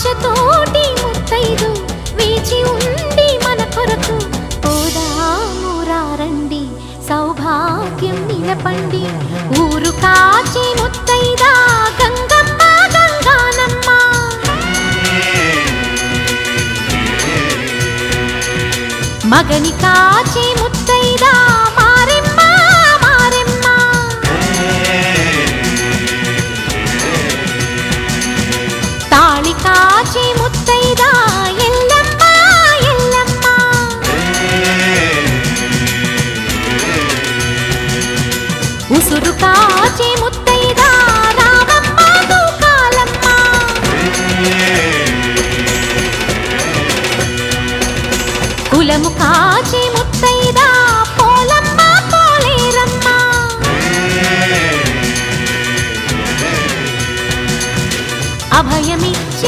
ఆశతోటి ముత్తైదు వేచి ఉండి మన కొరకు పోదామురారండి సౌభాగ్యం నిలపండి ఊరు కాచి ముత్తైదా గంగమ్మ గంగానమ్మ మగని కాచి